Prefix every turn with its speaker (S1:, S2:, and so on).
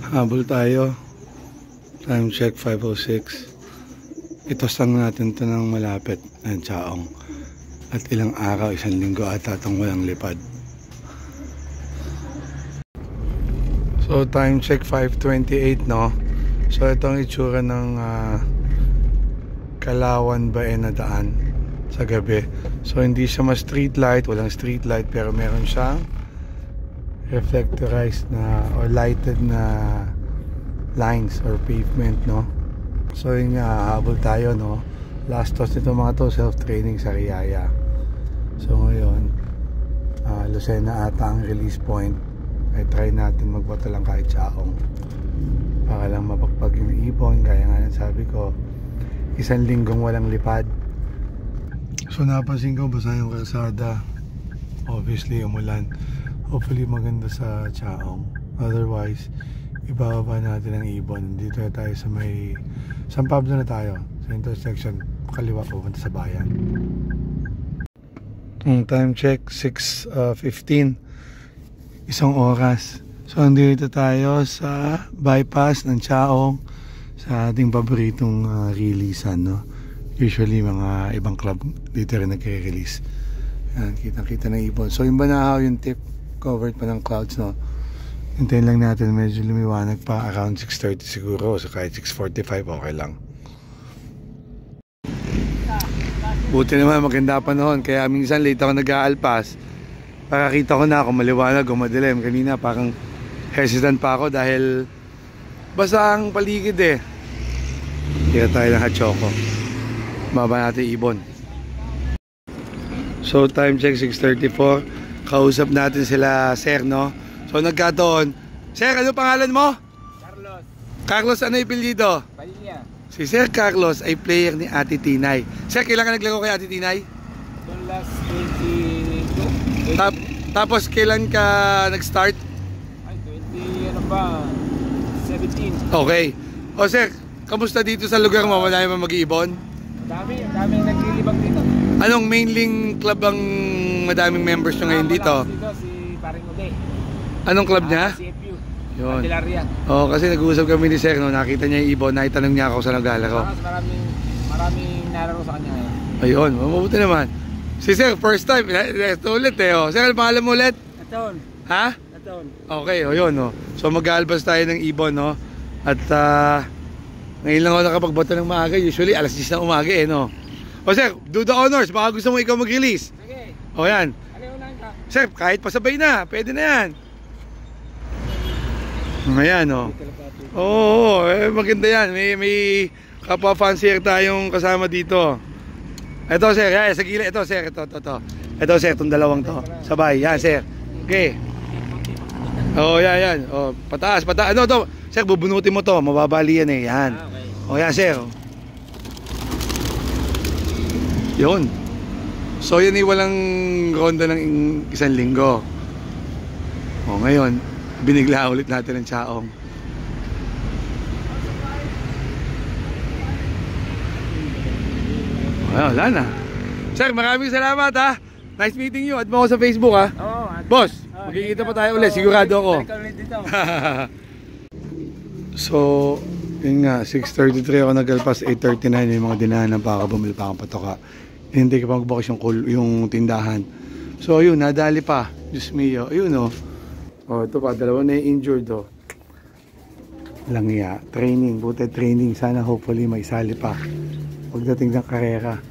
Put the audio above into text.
S1: Habol tayo. Time check 5:06. Itos lang natin ito ng malapit ng Chaong. At ilang araw, 1 linggo ata itong walang lipad. So time check 5:28 no. So itong itsura ng Kalawan Bae na daan sa gabi. So hindi siya mas street light, walang street light, pero meron siyang reflectorized na or lighted na lines or pavement no. So yun nga, habol tayo no. Last toss nito mga to, self-training sa Riyaya. So ngayon Lucena ata ang release point. Ay try natin magboto lang kahit Chaong para lang mapagpag yung ibon. Gaya nga ng sabi ko, 1 linggong walang lipad. So napansin ko basa yung kalsada. Obviously umulan. Hopefully maganda sa Chaong. Otherwise ibababa natin ang ibon. Dito na tayo sa may San Pablo na tayo, sa intersection kaliwa pupunta sa bayan. Time check 6:15, 1 oras. So andito tayo sa bypass ng Chaong, sa ating paboritong releasean no. Usually mga ibang club dito rin nagre-release. Kitang-kita ng ibon. So yung Banahaw, yung tip covered pa ng clouds no. Hintayin lang natin, medyo lumiwanag pa, around 6:30 siguro, so kahit 6:45 okay lang. Buti naman maganda panahon, kaya minsan late ako nag-aalpas. Pakakita ko na kung maliwanag o madilim. Kanina parang hesitant pa ako dahil basa ang paligid eh. Kaya tayo ng hot choco. Baba natin ibon. So time check 6:34. Kausap natin sila Sir no. So nagkataon, Sir, ano pangalan mo?
S2: Carlos.
S1: Carlos, ano ipilyido?
S2: Padilla.
S1: Si Sir Carlos ay player ni Ate Tinay. Sir, kailan ka naglaro kay Ate Tinay?
S2: Noong last 22.
S1: Tapos kailan ka nag-start?
S2: Ay, 17.
S1: Okay. O Sir, kamusta dito sa lugar mo? Madami ba mag-iibon?
S2: Dami naglilibang dito.
S1: Anong mainling club ang madaming members nyo ngayon dito?
S2: Dito si Paring Ude.
S1: Anong club niya?
S2: CFU.
S1: Yun.
S2: Candelaria.
S1: Oo, kasi nag-uusap kami ni Sir, no? Nakita niya yung ibon, naitanong niya ako sa naglalaro.
S2: Maraming nararo sa kanya ngayon.
S1: Ayun, mabuti naman. Si Sir, first time, ito ulit eh. Oh. Sir, pangalan mo ulit?
S2: Aton.
S1: Ha?
S2: Aton.
S1: Okay, o yun. No? So mag-aalbas tayo ng ibon, no? At ngayon lang ako nakapagboto ng maaga. Usually, alas 10 ng umaga eh, no? O Sir, do the honors. Baka gusto mo ikaw mag-release.
S2: Okay.
S1: O yan.
S2: Ano yung unahin ka?
S1: Sir, kahit pasabay na, pwede na yan. Ayan, no? Oo, maganda yan. May kapwa fancier tayong kasama dito. Ito Sir, yan, sa gilid. Ito Sir, ito. Ito Sir, itong dalawang to. Sabay, yan Sir. Okay. Oh, yan. Oh, pataas. Ano to? Sir, bubunutin mo to. Mababali yan eh. Yan. Oh, yan Sir. Yun. So, yan eh, walang ronda ng 1 linggo. Oh, ngayon, binigla ulit natin ng Chaong. Wala na. Sir, maraming salamat ha. Nice meeting you. Add mo ako sa Facebook ha.
S2: Oo.
S1: Boss, magkikita pa tayo ulit. Sigurado ako. So, yun nga, 6:33 ako nag-alpas, 8:39 yung mga dinahanan pa ako, bumili pa akong patoka. Hindi ka pa magbukas yung tindahan. So, ayun, nadali pa. Diyos mio. Ayun o. Oh, ito pa, dalawa na injured o. Langya. Training, buti training. Sana hopefully may sali pa pagdating ng karera.